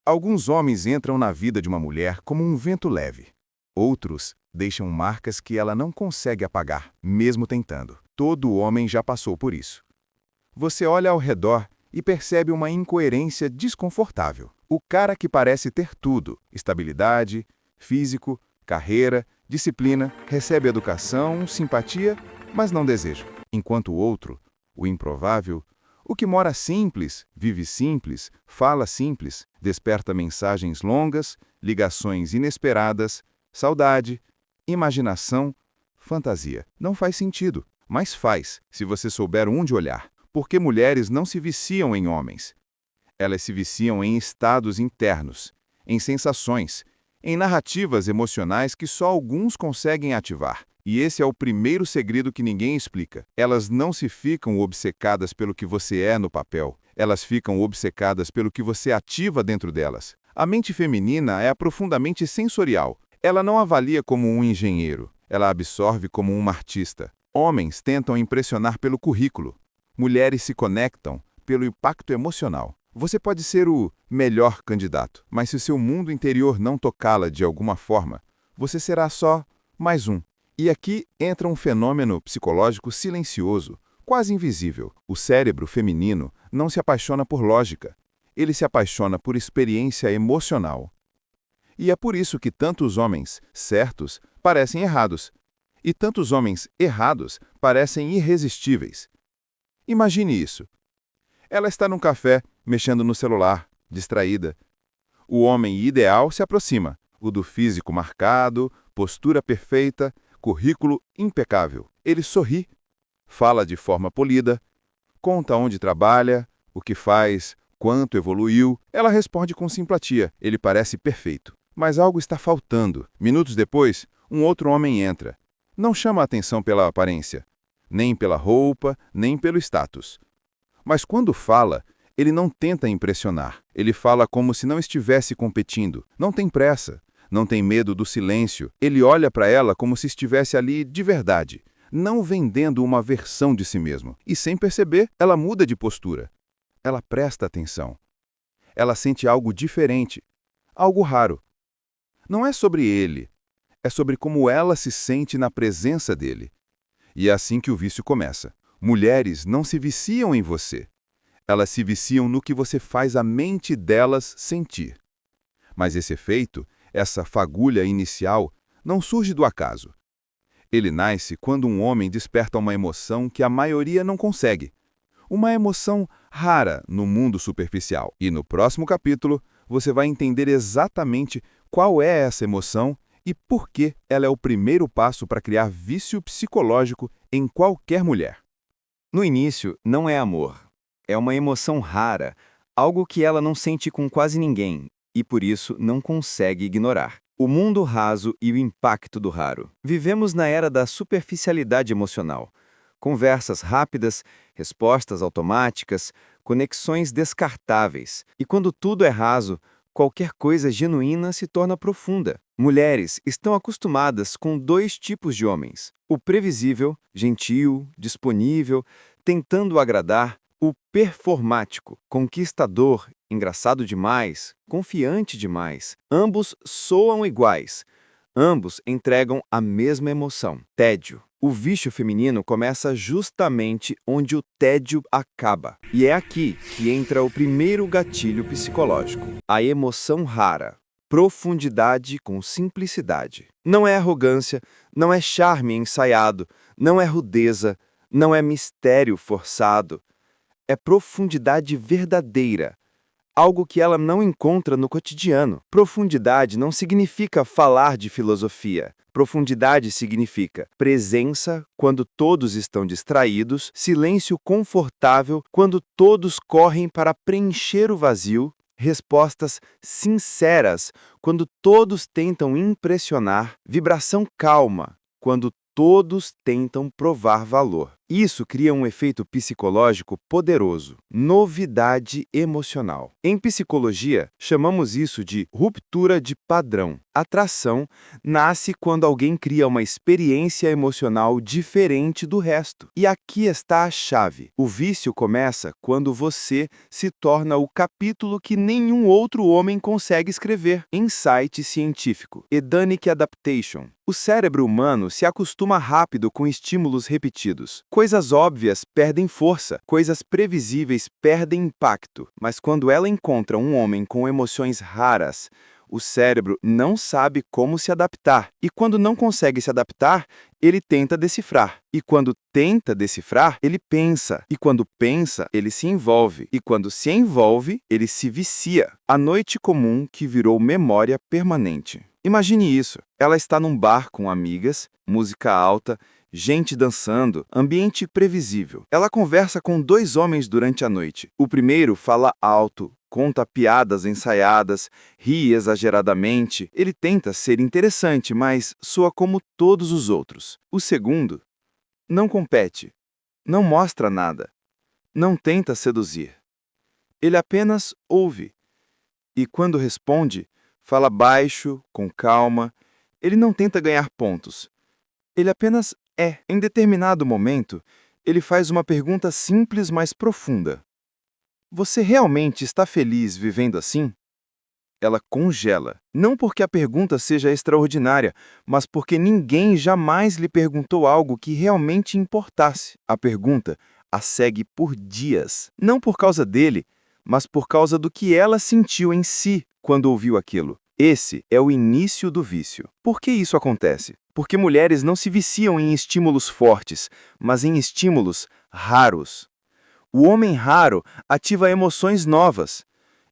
Alguns homens entram na vida de uma mulher como um vento leve. Outros deixam marcas que ela não consegue apagar, mesmo tentando. Todo homem já passou por isso. Você olha ao redor e percebe uma incoerência desconfortável. O cara que parece ter tudo, estabilidade, físico, carreira, disciplina, recebe educação, simpatia, mas não deseja. Enquanto o outro, o improvável, o que mora simples, vive simples, fala simples, desperta mensagens longas, ligações inesperadas, saudade, imaginação, fantasia. Não faz sentido, mas faz, se você souber onde olhar. Porque mulheres não se viciam em homens. Elas se viciam em estados internos, em sensações, em narrativas emocionais que só alguns conseguem ativar. E esse é o primeiro segredo que ninguém explica. Elas não se ficam obcecadas pelo que você é no papel. Elas ficam obcecadas pelo que você ativa dentro delas. A mente feminina é profundamente sensorial. Ela não avalia como um engenheiro. Ela absorve como uma artista. Homens tentam impressionar pelo currículo. Mulheres se conectam pelo impacto emocional. Você pode ser o melhor candidato, mas se o seu mundo interior não tocá-la de alguma forma, você será só mais um. E aqui entra um fenômeno psicológico silencioso, quase invisível. O cérebro feminino não se apaixona por lógica. Ele se apaixona por experiência emocional. E é por isso que tantos homens certos parecem errados, e tantos homens errados parecem irresistíveis. Imagine isso. Ela está num café, mexendo no celular, distraída. O homem ideal se aproxima, o do físico marcado, postura perfeita, currículo impecável. Ele sorri, fala de forma polida, conta onde trabalha, o que faz, quanto evoluiu. Ela responde com simpatia. Ele parece perfeito. Mas algo está faltando. Minutos depois, um outro homem entra. Não chama a atenção pela aparência, nem pela roupa, nem pelo status. Mas quando fala, ele não tenta impressionar. Ele fala como se não estivesse competindo. Não tem pressa, não tem medo do silêncio. Ele olha para ela como se estivesse ali de verdade, não vendendo uma versão de si mesmo. E sem perceber, ela muda de postura. Ela presta atenção. Ela sente algo diferente, algo raro. Não é sobre ele, é sobre como ela se sente na presença dele. E é assim que o vício começa. Mulheres não se viciam em você. Elas se viciam no que você faz a mente delas sentir. Mas esse efeito, essa fagulha inicial, não surge do acaso. Ele nasce quando um homem desperta uma emoção que a maioria não consegue. Uma emoção rara no mundo superficial. E no próximo capítulo, você vai entender exatamente qual é essa emoção e por que ela é o primeiro passo para criar vício psicológico em qualquer mulher. No início, não é amor. É uma emoção rara, algo que ela não sente com quase ninguém e, por isso, não consegue ignorar. O mundo raso e o impacto do raro. Vivemos na era da superficialidade emocional. Conversas rápidas, respostas automáticas, conexões descartáveis. E quando tudo é raso, qualquer coisa genuína se torna profunda. Mulheres estão acostumadas com dois tipos de homens: o previsível, gentil, disponível, tentando agradar; o performático, conquistador, engraçado demais, confiante demais. Ambos soam iguais. Ambos entregam a mesma emoção: tédio. O vício feminino começa justamente onde o tédio acaba. E é aqui que entra o primeiro gatilho psicológico: a emoção rara. Profundidade com simplicidade. Não é arrogância, não é charme ensaiado, não é rudeza, não é mistério forçado. É profundidade verdadeira. Algo que ela não encontra no cotidiano. Profundidade não significa falar de filosofia. Profundidade significa presença quando todos estão distraídos, silêncio confortável quando todos correm para preencher o vazio, respostas sinceras quando todos tentam impressionar, vibração calma quando todos tentam provar valor. Isso cria um efeito psicológico poderoso, novidade emocional. Em psicologia, chamamos isso de ruptura de padrão. Atração nasce quando alguém cria uma experiência emocional diferente do resto. E aqui está a chave. O vício começa quando você se torna o capítulo que nenhum outro homem consegue escrever. Insight científico. Hedonic Adaptation. O cérebro humano se acostuma rápido com estímulos repetidos. Coisas óbvias perdem força, coisas previsíveis perdem impacto. Mas quando ela encontra um homem com emoções raras, o cérebro não sabe como se adaptar. E quando não consegue se adaptar, ele tenta decifrar. E quando tenta decifrar, ele pensa. E quando pensa, ele se envolve. E quando se envolve, ele se vicia. A noite comum que virou memória permanente. Imagine isso. Ela está num bar com amigas, música alta, gente dançando, ambiente previsível. Ela conversa com 2 homens durante a noite. O primeiro fala alto, conta piadas ensaiadas, ri exageradamente. Ele tenta ser interessante, mas soa como todos os outros. O segundo não compete, não mostra nada, não tenta seduzir. Ele apenas ouve. E quando responde, fala baixo, com calma. Ele não tenta ganhar pontos. Ele apenas é. Em determinado momento, ele faz uma pergunta simples, mas profunda. Você realmente está feliz vivendo assim? Ela congela. Não porque a pergunta seja extraordinária, mas porque ninguém jamais lhe perguntou algo que realmente importasse. A pergunta a segue por dias. Não por causa dele, mas por causa do que ela sentiu em si quando ouviu aquilo. Esse é o início do vício. Por que isso acontece? Porque mulheres não se viciam em estímulos fortes, mas em estímulos raros. O homem raro ativa emoções novas.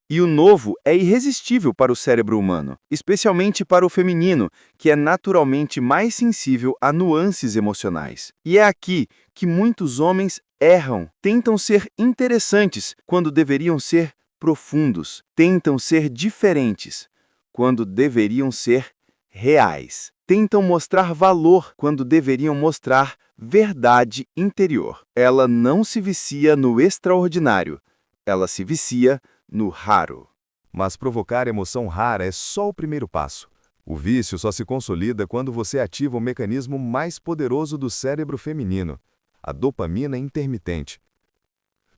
E o novo é irresistível para o cérebro humano, especialmente para o feminino, que é naturalmente mais sensível a nuances emocionais. E é aqui que muitos homens erram. Tentam ser interessantes quando deveriam ser profundos. Tentam ser diferentes quando deveriam ser reais. Tentam mostrar valor quando deveriam mostrar verdade interior. Ela não se vicia no extraordinário, ela se vicia no raro. Mas provocar emoção rara é só o primeiro passo. O vício só se consolida quando você ativa o mecanismo mais poderoso do cérebro feminino, a dopamina intermitente.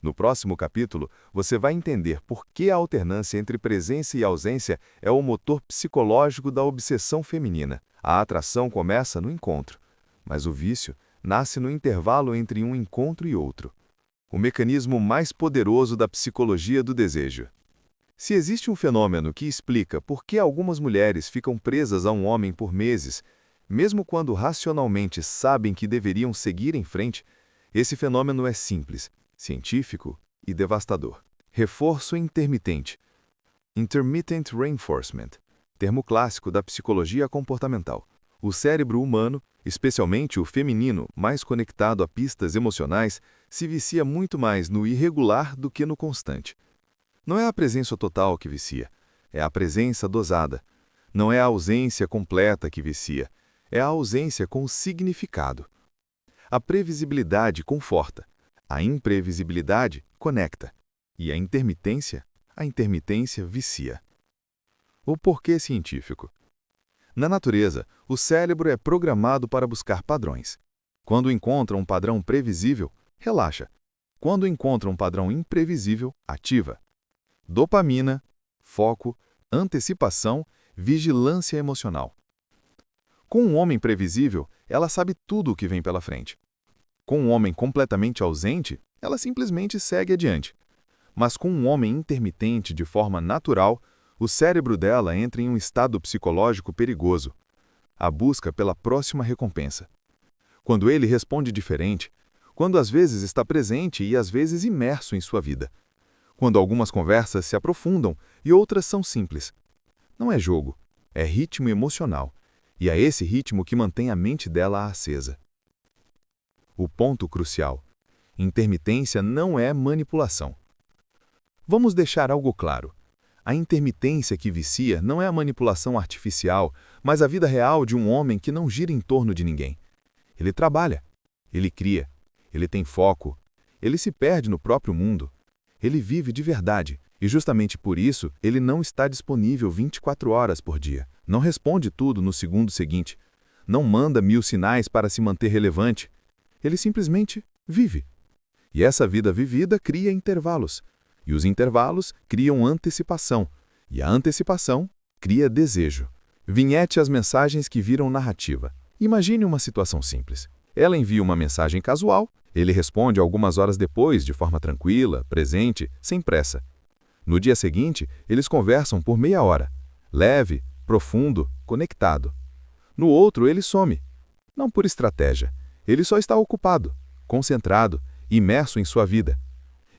No próximo capítulo, você vai entender por que a alternância entre presença e ausência é o motor psicológico da obsessão feminina. A atração começa no encontro, mas o vício nasce no intervalo entre um encontro e outro. O mecanismo mais poderoso da psicologia do desejo. Se existe um fenômeno que explica por que algumas mulheres ficam presas a um homem por meses, mesmo quando racionalmente sabem que deveriam seguir em frente, esse fenômeno é simples, científico e devastador. Reforço intermitente. Intermittent reinforcement, termo clássico da psicologia comportamental. O cérebro humano, especialmente o feminino, mais conectado a pistas emocionais, se vicia muito mais no irregular do que no constante. Não é a presença total que vicia, é a presença dosada. Não é a ausência completa que vicia, é a ausência com significado. A previsibilidade conforta, a imprevisibilidade conecta, e a intermitência vicia. O porquê científico. Na natureza, o cérebro é programado para buscar padrões. Quando encontra um padrão previsível, relaxa. Quando encontra um padrão imprevisível, ativa. Dopamina, foco, antecipação, vigilância emocional. Com um homem previsível, ela sabe tudo o que vem pela frente. Com um homem completamente ausente, ela simplesmente segue adiante. Mas com um homem intermitente de forma natural, o cérebro dela entra em um estado psicológico perigoso, a busca pela próxima recompensa. Quando ele responde diferente, quando às vezes está presente e às vezes imerso em sua vida. Quando algumas conversas se aprofundam e outras são simples. Não é jogo, é ritmo emocional, e é esse ritmo que mantém a mente dela acesa. O ponto crucial: intermitência não é manipulação. Vamos deixar algo claro. A intermitência que vicia não é a manipulação artificial, mas a vida real de um homem que não gira em torno de ninguém. Ele trabalha, ele cria, ele tem foco, ele se perde no próprio mundo, ele vive de verdade, e justamente por isso ele não está disponível 24 horas por dia, não responde tudo no segundo seguinte, não manda 1000 sinais para se manter relevante, ele simplesmente vive. E essa vida vivida cria intervalos, e os intervalos criam antecipação, e a antecipação cria desejo. Vinhete as mensagens que viram narrativa. Imagine uma situação simples. Ela envia uma mensagem casual, ele responde algumas horas depois, de forma tranquila, presente, sem pressa. No dia seguinte, eles conversam por meia hora, leve, profundo, conectado. No outro, ele some. Não por estratégia. Ele só está ocupado, concentrado, imerso em sua vida.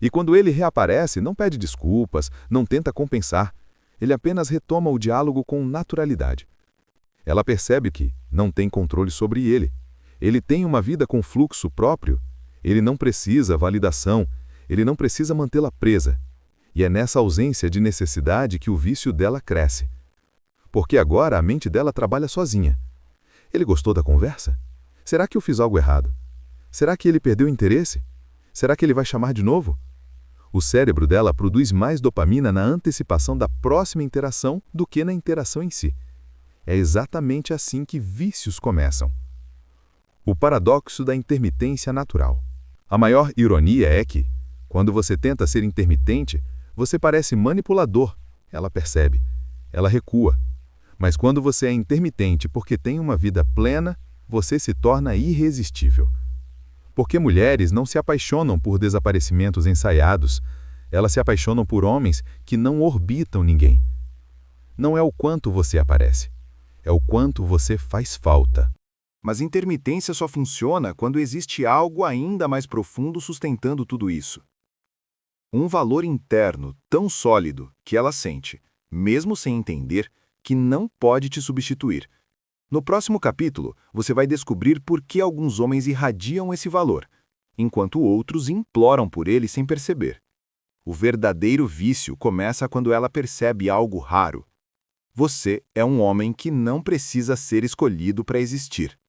E quando ele reaparece, não pede desculpas, não tenta compensar. Ele apenas retoma o diálogo com naturalidade. Ela percebe que não tem controle sobre ele. Ele tem uma vida com fluxo próprio. Ele não precisa validação. Ele não precisa mantê-la presa. E é nessa ausência de necessidade que o vício dela cresce. Porque agora a mente dela trabalha sozinha. Ele gostou da conversa? Será que eu fiz algo errado? Será que ele perdeu o interesse? Será que ele vai chamar de novo? O cérebro dela produz mais dopamina na antecipação da próxima interação do que na interação em si. É exatamente assim que vícios começam. O paradoxo da intermitência natural. A maior ironia é que, quando você tenta ser intermitente, você parece manipulador. Ela percebe. Ela recua. Mas quando você é intermitente porque tem uma vida plena, você se torna irresistível. Porque mulheres não se apaixonam por desaparecimentos ensaiados, elas se apaixonam por homens que não orbitam ninguém. Não é o quanto você aparece, é o quanto você faz falta. Mas intermitência só funciona quando existe algo ainda mais profundo sustentando tudo isso. Um valor interno tão sólido que ela sente, mesmo sem entender, que não pode te substituir. No próximo capítulo, você vai descobrir por que alguns homens irradiam esse valor, enquanto outros imploram por ele sem perceber. O verdadeiro vício começa quando ela percebe algo raro. Você é um homem que não precisa ser escolhido para existir.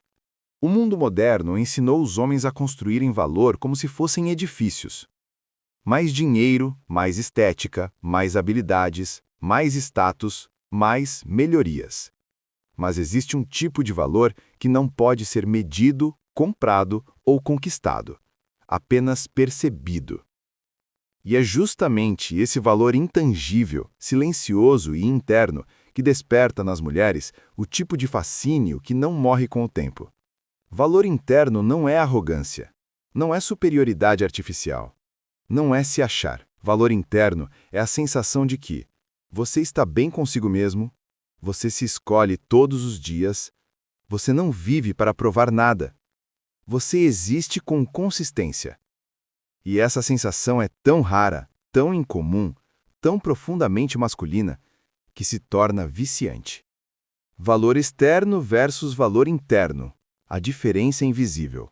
O mundo moderno ensinou os homens a construírem valor como se fossem edifícios. Mais dinheiro, mais estética, mais habilidades, mais status, mais melhorias. Mas existe um tipo de valor que não pode ser medido, comprado ou conquistado, apenas percebido. E é justamente esse valor intangível, silencioso e interno que desperta nas mulheres o tipo de fascínio que não morre com o tempo. Valor interno não é arrogância, não é superioridade artificial, não é se achar. Valor interno é a sensação de que você está bem consigo mesmo, você se escolhe todos os dias, você não vive para provar nada. Você existe com consistência. E essa sensação é tão rara, tão incomum, tão profundamente masculina, que se torna viciante. Valor externo versus valor interno. A diferença é invisível.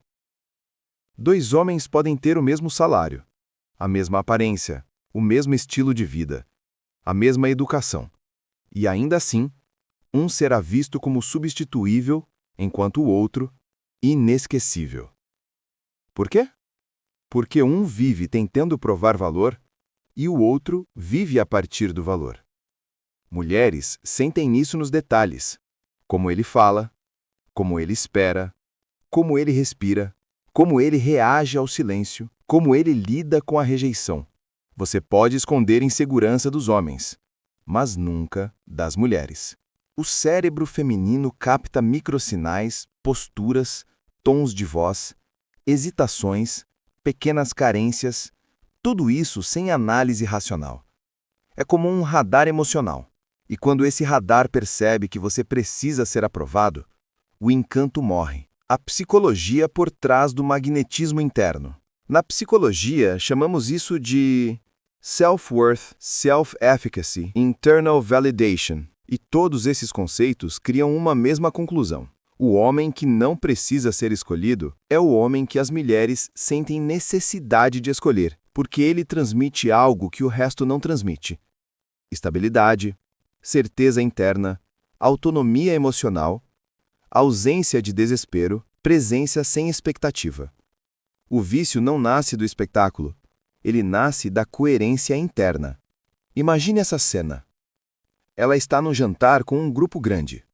Dois homens podem ter o mesmo salário, a mesma aparência, o mesmo estilo de vida, a mesma educação. E ainda assim, um será visto como substituível, enquanto o outro, inesquecível. Por quê? Porque um vive tentando provar valor e o outro vive a partir do valor. Mulheres sentem isso nos detalhes, como ele fala, como ele espera, como ele respira, como ele reage ao silêncio, como ele lida com a rejeição. Você pode esconder insegurança dos homens, mas nunca das mulheres. O cérebro feminino capta microsinais, posturas, tons de voz, hesitações, pequenas carências, tudo isso sem análise racional. É como um radar emocional. E quando esse radar percebe que você precisa ser aprovado, o encanto morre. A psicologia por trás do magnetismo interno. Na psicologia, chamamos isso de self-worth, self-efficacy, internal validation. E todos esses conceitos criam uma mesma conclusão. O homem que não precisa ser escolhido é o homem que as mulheres sentem necessidade de escolher, porque ele transmite algo que o resto não transmite: estabilidade, certeza interna, autonomia emocional, ausência de desespero, presença sem expectativa. O vício não nasce do espectáculo. Ele nasce da coerência interna. Imagine essa cena. Ela está no jantar com um grupo grande.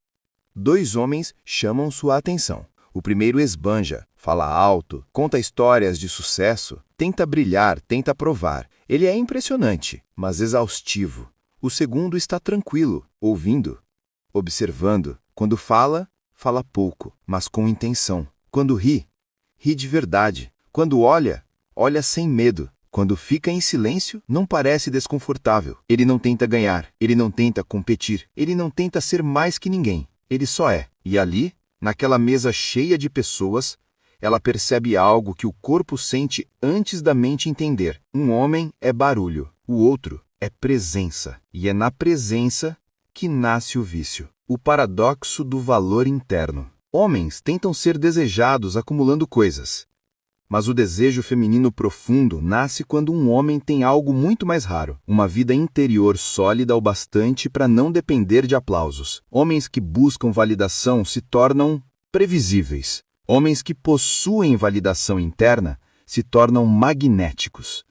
2 homens chamam sua atenção. O primeiro esbanja, fala alto, conta histórias de sucesso, tenta brilhar, tenta provar. Ele é impressionante, mas exaustivo. O segundo está tranquilo, ouvindo, observando. Quando fala, fala pouco, mas com intenção. Quando ri, ri de verdade. Quando olha, olha sem medo. Quando fica em silêncio, não parece desconfortável. Ele não tenta ganhar, ele não tenta competir, ele não tenta ser mais que ninguém. Ele só é. E ali, naquela mesa cheia de pessoas, ela percebe algo que o corpo sente antes da mente entender. Um homem é barulho, o outro é presença. E é na presença que nasce o vício. O paradoxo do valor interno. Homens tentam ser desejados acumulando coisas. Mas o desejo feminino profundo nasce quando um homem tem algo muito mais raro, uma vida interior sólida o bastante para não depender de aplausos. Homens que buscam validação se tornam previsíveis. Homens que possuem validação interna se tornam magnéticos.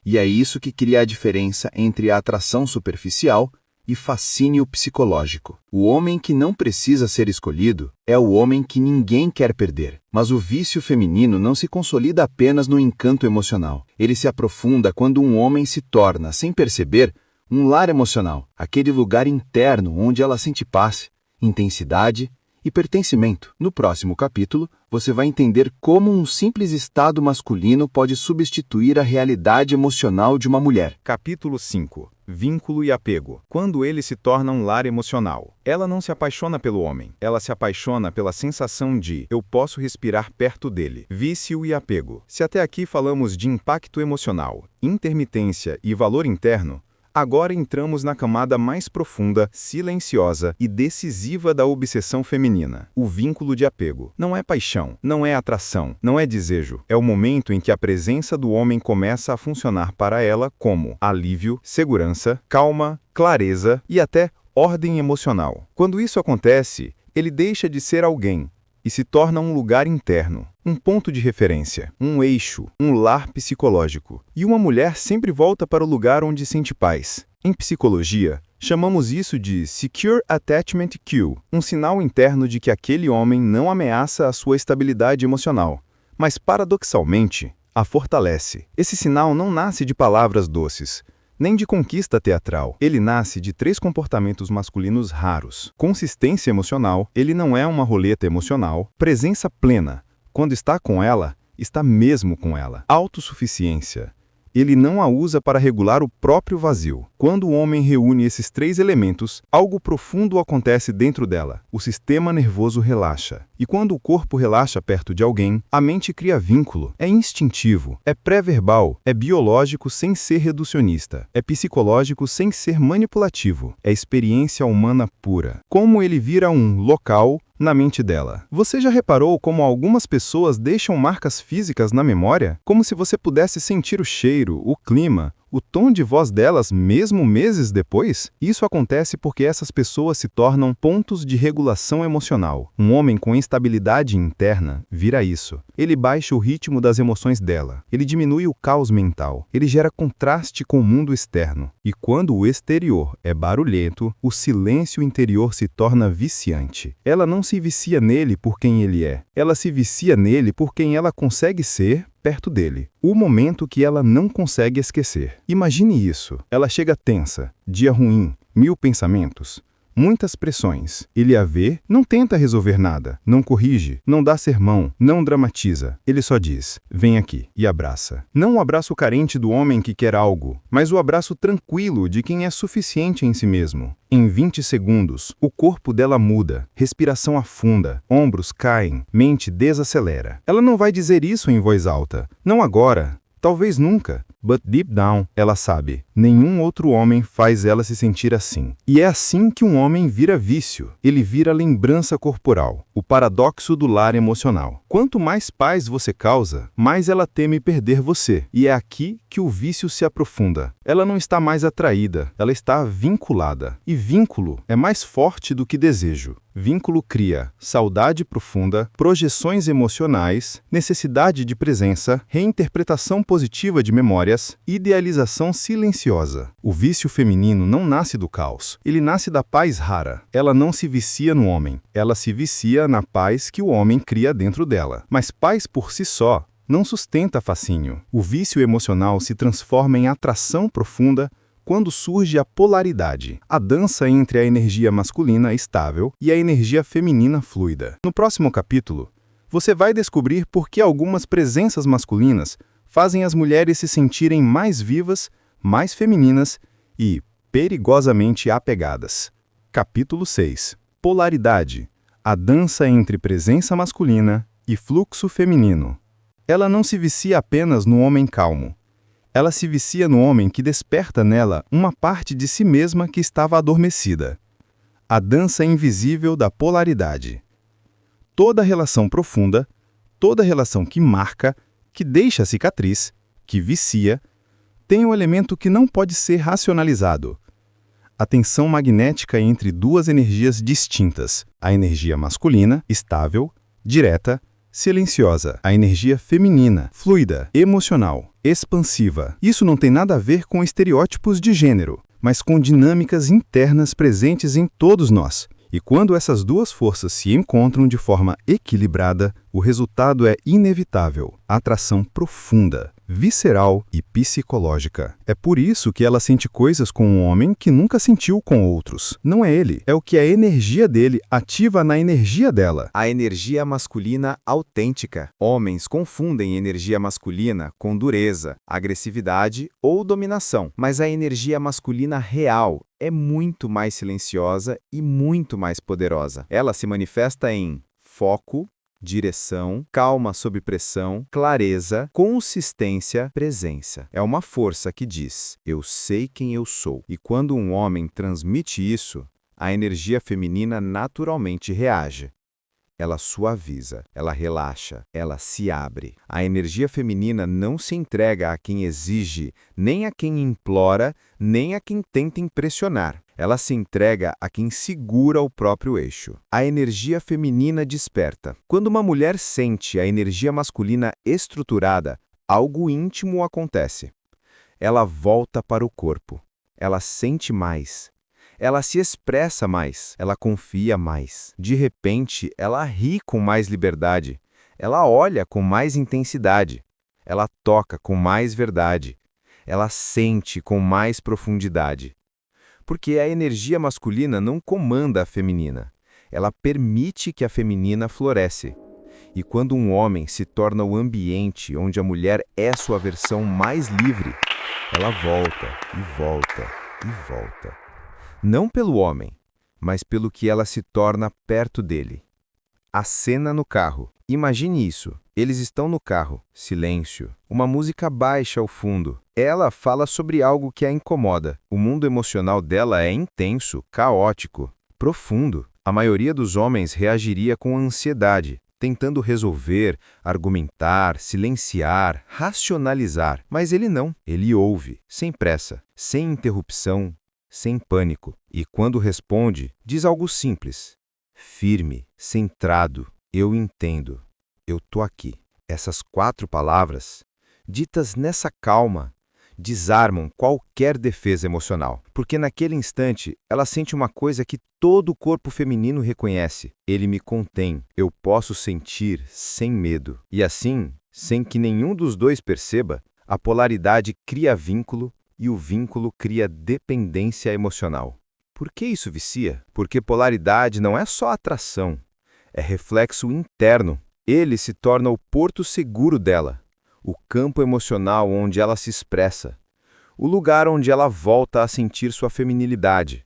E é isso que cria a diferença entre a atração superficial e fascínio psicológico. O homem que não precisa ser escolhido é o homem que ninguém quer perder. Mas o vício feminino não se consolida apenas no encanto emocional. Ele se aprofunda quando um homem se torna, sem perceber, um lar emocional, aquele lugar interno onde ela sente paz, intensidade e pertencimento. No próximo capítulo, você vai entender como um simples estado masculino pode substituir a realidade emocional de uma mulher. Capítulo 5. Vínculo e apego. Quando ele se torna um lar emocional, ela não se apaixona pelo homem. Ela se apaixona pela sensação de eu posso respirar perto dele. Vício e apego. Se até aqui falamos de impacto emocional, intermitência e valor interno, agora entramos na camada mais profunda, silenciosa e decisiva da obsessão feminina, o vínculo de apego. Não é paixão, não é atração, não é desejo. É o momento em que a presença do homem começa a funcionar para ela como alívio, segurança, calma, clareza e até ordem emocional. Quando isso acontece, ele deixa de ser alguém e se torna um lugar interno, um ponto de referência, um eixo, um lar psicológico. E uma mulher sempre volta para o lugar onde sente paz. Em psicologia, chamamos isso de Secure Attachment Cue, um sinal interno de que aquele homem não ameaça a sua estabilidade emocional, mas paradoxalmente, a fortalece. Esse sinal não nasce de palavras doces, nem de conquista teatral. Ele nasce de 3 comportamentos masculinos raros. Consistência emocional, ele não é uma roleta emocional. Presença plena, quando está com ela, está mesmo com ela. Autossuficiência, ele não a usa para regular o próprio vazio. Quando o homem reúne esses 3 elementos, algo profundo acontece dentro dela. O sistema nervoso relaxa. E quando o corpo relaxa perto de alguém, a mente cria vínculo. É instintivo, é pré-verbal, é biológico sem ser reducionista, é psicológico sem ser manipulativo, é experiência humana pura. Como ele vira um local na mente dela. Você já reparou como algumas pessoas deixam marcas físicas na memória? Como se você pudesse sentir o cheiro, o clima, o tom de voz delas mesmo meses depois? Isso acontece porque essas pessoas se tornam pontos de regulação emocional. Um homem com instabilidade interna vira isso. Ele baixa o ritmo das emoções dela. Ele diminui o caos mental. Ele gera contraste com o mundo externo. E quando o exterior é barulhento, o silêncio interior se torna viciante. Ela não se vicia nele por quem ele é. Ela se vicia nele por quem ela consegue ser perto dele. O momento que ela não consegue esquecer. Imagine isso. Ela chega tensa, dia ruim, 1000 pensamentos, muitas pressões. Ele a vê, não tenta resolver nada, não corrige, não dá sermão, não dramatiza. Ele só diz, vem aqui, e abraça. Não o abraço carente do homem que quer algo, mas o abraço tranquilo de quem é suficiente em si mesmo. Em 20 segundos, o corpo dela muda, respiração afunda, ombros caem, mente desacelera. Ela não vai dizer isso em voz alta. Não agora, talvez nunca. But deep down, ela sabe. Nenhum outro homem faz ela se sentir assim. E é assim que um homem vira vício. Ele vira lembrança corporal, o paradoxo do lar emocional. Quanto mais paz você causa, mais ela teme perder você. E é aqui que o vício se aprofunda. Ela não está mais atraída, ela está vinculada. E vínculo é mais forte do que desejo. Vínculo cria saudade profunda, projeções emocionais, necessidade de presença, reinterpretação positiva de memórias, idealização silenciosa. O vício feminino não nasce do caos, ele nasce da paz rara. Ela não se vicia no homem, ela se vicia na paz que o homem cria dentro dela. Mas paz por si só não sustenta fascínio. O vício emocional se transforma em atração profunda quando surge a polaridade, a dança entre a energia masculina estável e a energia feminina fluida. No próximo capítulo, você vai descobrir por que algumas presenças masculinas fazem as mulheres se sentirem mais vivas, mais femininas e perigosamente apegadas. Capítulo 6. Polaridade. A dança entre presença masculina e fluxo feminino. Ela não se vicia apenas no homem calmo. Ela se vicia no homem que desperta nela uma parte de si mesma que estava adormecida. A dança invisível da polaridade. Toda relação profunda, toda relação que marca, que deixa cicatriz, que vicia, tem um elemento que não pode ser racionalizado. A tensão magnética entre duas energias distintas, a energia masculina, estável, direta, silenciosa, a energia feminina, fluida, emocional, expansiva. Isso não tem nada a ver com estereótipos de gênero, mas com dinâmicas internas presentes em todos nós. E quando essas duas forças se encontram de forma equilibrada, o resultado é inevitável: atração profunda, visceral e psicológica. É por isso que ela sente coisas com um homem que nunca sentiu com outros. Não é ele, é o que a energia dele ativa na energia dela. A energia masculina autêntica. Homens confundem energia masculina com dureza, agressividade ou dominação, mas a energia masculina real é muito mais silenciosa e muito mais poderosa. Ela se manifesta em foco, direção, calma sob pressão, clareza, consistência, presença. É uma força que diz: eu sei quem eu sou. E quando um homem transmite isso, a energia feminina naturalmente reage. Ela suaviza, ela relaxa, ela se abre. A energia feminina não se entrega a quem exige, nem a quem implora, nem a quem tenta impressionar. Ela se entrega a quem segura o próprio eixo. A energia feminina desperta. Quando uma mulher sente a energia masculina estruturada, algo íntimo acontece. Ela volta para o corpo. Ela sente mais. Ela se expressa mais, ela confia mais. De repente, ela ri com mais liberdade. Ela olha com mais intensidade. Ela toca com mais verdade. Ela sente com mais profundidade. Porque a energia masculina não comanda a feminina. Ela permite que a feminina floresce. E quando um homem se torna o ambiente onde a mulher é sua versão mais livre, ela volta e volta e volta. Não pelo homem, mas pelo que ela se torna perto dele. A cena no carro. Imagine isso. Eles estão no carro. Silêncio. Uma música baixa ao fundo. Ela fala sobre algo que a incomoda. O mundo emocional dela é intenso, caótico, profundo. A maioria dos homens reagiria com ansiedade, tentando resolver, argumentar, silenciar, racionalizar. Mas ele não. Ele ouve, sem pressa, sem interrupção, sem pânico. E quando responde, diz algo simples, firme, centrado: eu entendo, eu tô aqui. Essas 4 palavras, ditas nessa calma, desarmam qualquer defesa emocional. Porque naquele instante, ela sente uma coisa que todo o corpo feminino reconhece. Ele me contém, eu posso sentir sem medo. E assim, sem que nenhum dos dois perceba, a polaridade cria vínculo, e o vínculo cria dependência emocional. Por que isso vicia? Porque polaridade não é só atração, é reflexo interno. Ele se torna o porto seguro dela, o campo emocional onde ela se expressa, o lugar onde ela volta a sentir sua feminilidade,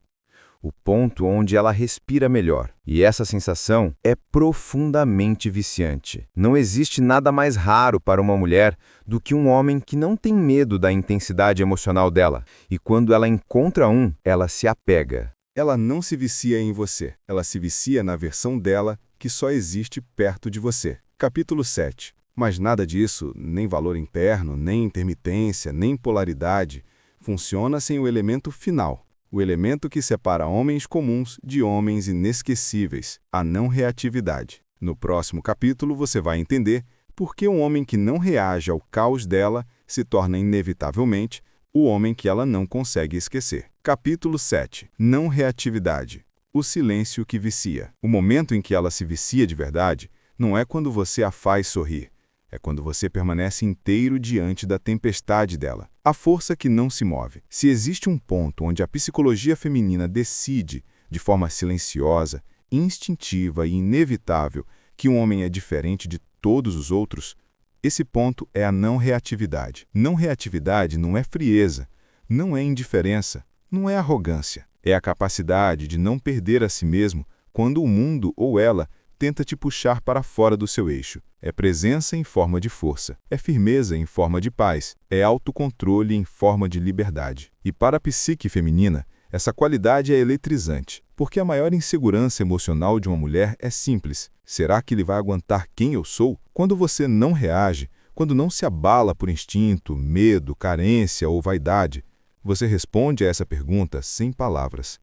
o ponto onde ela respira melhor. E essa sensação é profundamente viciante. Não existe nada mais raro para uma mulher do que um homem que não tem medo da intensidade emocional dela. E quando ela encontra um, ela se apega. Ela não se vicia em você, ela se vicia na versão dela que só existe perto de você. Capítulo 7. Mas nada disso, nem valor interno, nem intermitência, nem polaridade, funciona sem o elemento final, o elemento que separa homens comuns de homens inesquecíveis, a não reatividade. No próximo capítulo você vai entender por que um homem que não reage ao caos dela se torna inevitavelmente o homem que ela não consegue esquecer. Capítulo 7. Não reatividade. O silêncio que vicia. O momento em que ela se vicia de verdade não é quando você a faz sorrir. É quando você permanece inteiro diante da tempestade dela. A força que não se move. Se existe um ponto onde a psicologia feminina decide, de forma silenciosa, instintiva e inevitável, que um homem é diferente de todos os outros, esse ponto é a não reatividade. Não reatividade não é frieza, não é indiferença, não é arrogância. É a capacidade de não perder a si mesmo quando o mundo ou ela tenta te puxar para fora do seu eixo. É presença em forma de força, é firmeza em forma de paz, é autocontrole em forma de liberdade. E para a psique feminina, essa qualidade é eletrizante, porque a maior insegurança emocional de uma mulher é simples. Será que ele vai aguentar quem eu sou? Quando você não reage, quando não se abala por instinto, medo, carência ou vaidade, você responde a essa pergunta sem palavras.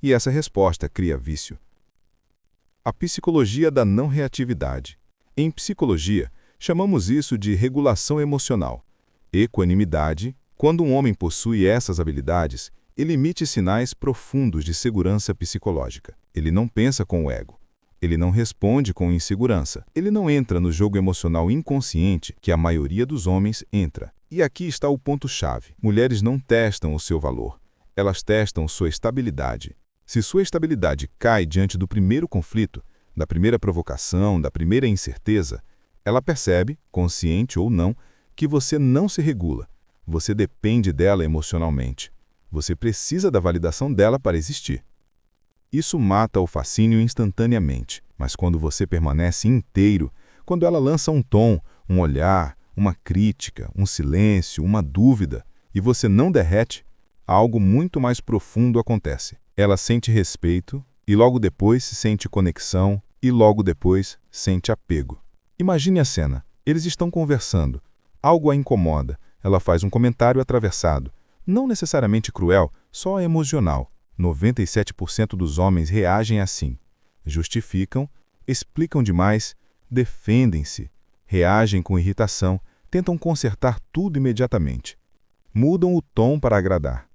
E essa resposta cria vício. A psicologia da não reatividade. Em psicologia, chamamos isso de regulação emocional. Equanimidade. Quando um homem possui essas habilidades, ele emite sinais profundos de segurança psicológica. Ele não pensa com o ego. Ele não responde com insegurança. Ele não entra no jogo emocional inconsciente que a maioria dos homens entra. E aqui está o ponto-chave. Mulheres não testam o seu valor. Elas testam sua estabilidade. Se sua estabilidade cai diante do primeiro conflito, da primeira provocação, da primeira incerteza, ela percebe, consciente ou não, que você não se regula. Você depende dela emocionalmente. Você precisa da validação dela para existir. Isso mata o fascínio instantaneamente, mas quando você permanece inteiro, quando ela lança um tom, um olhar, uma crítica, um silêncio, uma dúvida, e você não derrete, algo muito mais profundo acontece. Ela sente respeito, e logo depois sente conexão, e logo depois sente apego. Imagine a cena. Eles estão conversando. Algo a incomoda. Ela faz um comentário atravessado. Não necessariamente cruel, só emocional. 97% dos homens reagem assim. Justificam, explicam demais, defendem-se, reagem com irritação, tentam consertar tudo imediatamente. Mudam o tom para agradar.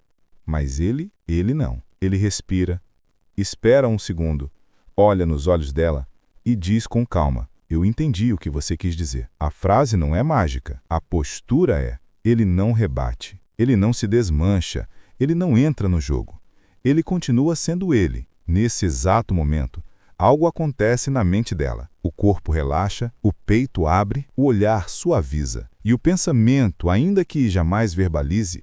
Mas ele não. Ele respira, espera um segundo, olha nos olhos dela e diz com calma: eu entendi o que você quis dizer. A frase não é mágica, a postura é. Ele não rebate, ele não se desmancha, ele não entra no jogo. Ele continua sendo ele. Nesse exato momento, algo acontece na mente dela. O corpo relaxa, o peito abre, o olhar suaviza. E o pensamento, ainda que jamais verbalize,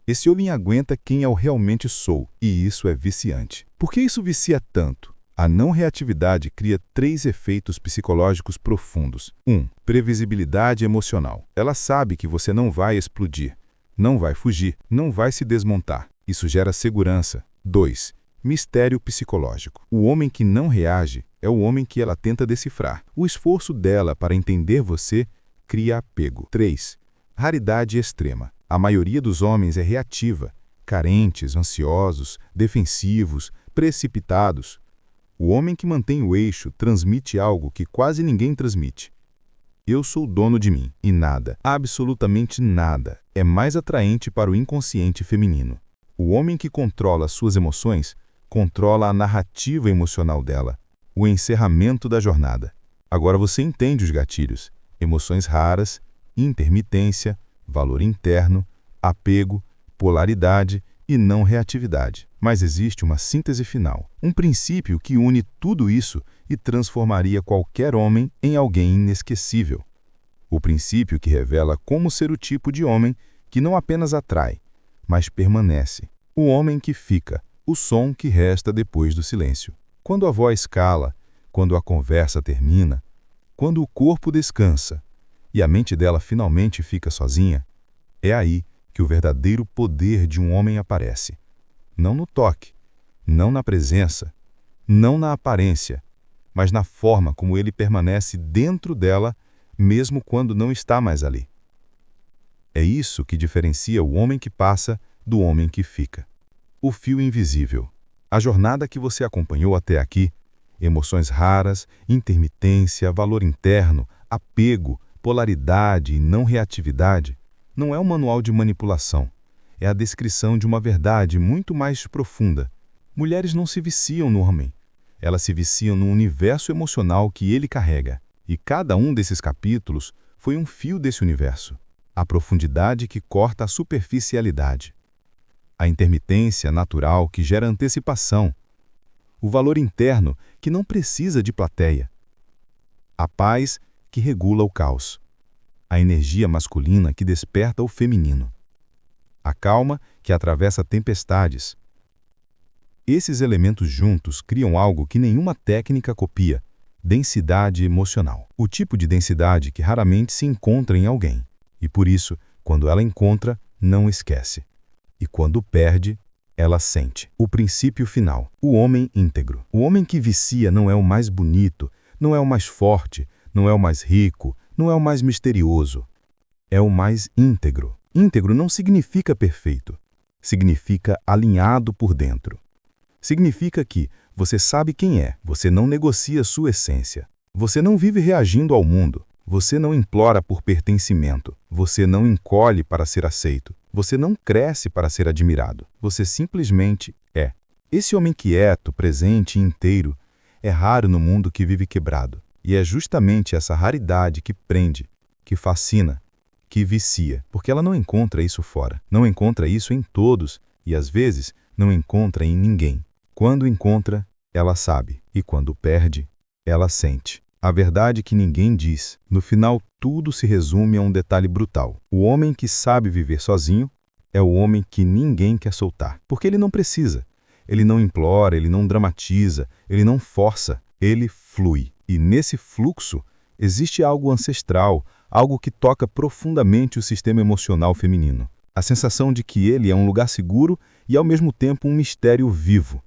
esse homem aguenta quem eu realmente sou, e isso é viciante. Por que isso vicia tanto? A não reatividade cria 3 efeitos psicológicos profundos. 1. Previsibilidade emocional. Ela sabe que você não vai explodir, não vai fugir, não vai se desmontar. Isso gera segurança. 2. Mistério psicológico. O homem que não reage é o homem que ela tenta decifrar. O esforço dela para entender você cria apego. 3. Raridade extrema. A maioria dos homens é reativa, carentes, ansiosos, defensivos, precipitados. O homem que mantém o eixo transmite algo que quase ninguém transmite. Eu sou dono de mim, e nada, absolutamente nada, é mais atraente para o inconsciente feminino. O homem que controla suas emoções controla a narrativa emocional dela, o encerramento da jornada. Agora você entende os gatilhos: emoções raras, intermitência, valor interno, apego, polaridade e não reatividade. Mas existe uma síntese final, um princípio que une tudo isso e transformaria qualquer homem em alguém inesquecível. O princípio que revela como ser o tipo de homem que não apenas atrai, mas permanece. O homem que fica, o som que resta depois do silêncio. Quando a voz cala, quando a conversa termina, quando o corpo descansa e a mente dela finalmente fica sozinha, é aí que o verdadeiro poder de um homem aparece. Não no toque, não na presença, não na aparência, mas na forma como ele permanece dentro dela, mesmo quando não está mais ali. É isso que diferencia o homem que passa do homem que fica. O fio invisível. A jornada que você acompanhou até aqui, emoções raras, intermitência, valor interno, apego, polaridade e não reatividade, não é um manual de manipulação. É a descrição de uma verdade muito mais profunda. Mulheres não se viciam no homem. Elas se viciam no universo emocional que ele carrega. E cada um desses capítulos foi um fio desse universo. A profundidade que corta a superficialidade. A intermitência natural que gera antecipação. O valor interno que não precisa de plateia. A paz que regula o caos. A energia masculina que desperta o feminino. A calma que atravessa tempestades. Esses elementos juntos criam algo que nenhuma técnica copia: densidade emocional. O tipo de densidade que raramente se encontra em alguém. E por isso, quando ela encontra, não esquece. E quando perde, ela sente. O princípio final. O homem íntegro. O homem que vicia não é o mais bonito, não é o mais forte, não é o mais rico, não é o mais misterioso. É o mais íntegro. Íntegro não significa perfeito. Significa alinhado por dentro. Significa que você sabe quem é, você não negocia sua essência. Você não vive reagindo ao mundo. Você não implora por pertencimento. Você não encolhe para ser aceito. Você não cresce para ser admirado. Você simplesmente é. Esse homem quieto, presente e inteiro é raro no mundo que vive quebrado. E é justamente essa raridade que prende, que fascina, que vicia, porque ela não encontra isso fora. Não encontra isso em todos e, às vezes, não encontra em ninguém. Quando encontra, ela sabe. E quando perde, ela sente. A verdade que ninguém diz. No final, tudo se resume a um detalhe brutal. O homem que sabe viver sozinho é o homem que ninguém quer soltar. Porque ele não precisa. Ele não implora, ele não dramatiza, ele não força, ele flui. E nesse fluxo existe algo ancestral, algo que toca profundamente o sistema emocional feminino. A sensação de que ele é um lugar seguro e, ao mesmo tempo, um mistério vivo.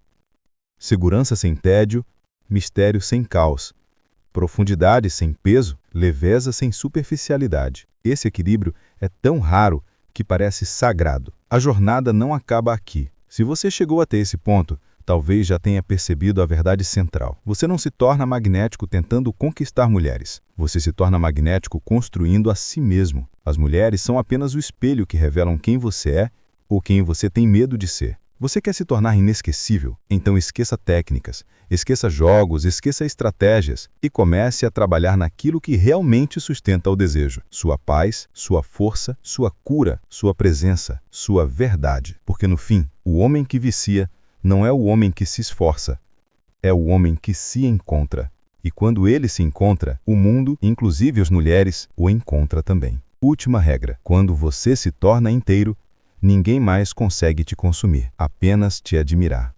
Segurança sem tédio, mistério sem caos. Profundidade sem peso, leveza sem superficialidade. Esse equilíbrio é tão raro que parece sagrado. A jornada não acaba aqui. Se você chegou até esse ponto, talvez já tenha percebido a verdade central. Você não se torna magnético tentando conquistar mulheres. Você se torna magnético construindo a si mesmo. As mulheres são apenas o espelho que revelam quem você é ou quem você tem medo de ser. Você quer se tornar inesquecível? Então esqueça técnicas, esqueça jogos, esqueça estratégias e comece a trabalhar naquilo que realmente sustenta o desejo. Sua paz, sua força, sua cura, sua presença, sua verdade. Porque no fim, o homem que vicia não é o homem que se esforça, é o homem que se encontra. E quando ele se encontra, o mundo, inclusive as mulheres, o encontra também. Última regra: quando você se torna inteiro, ninguém mais consegue te consumir, apenas te admirar.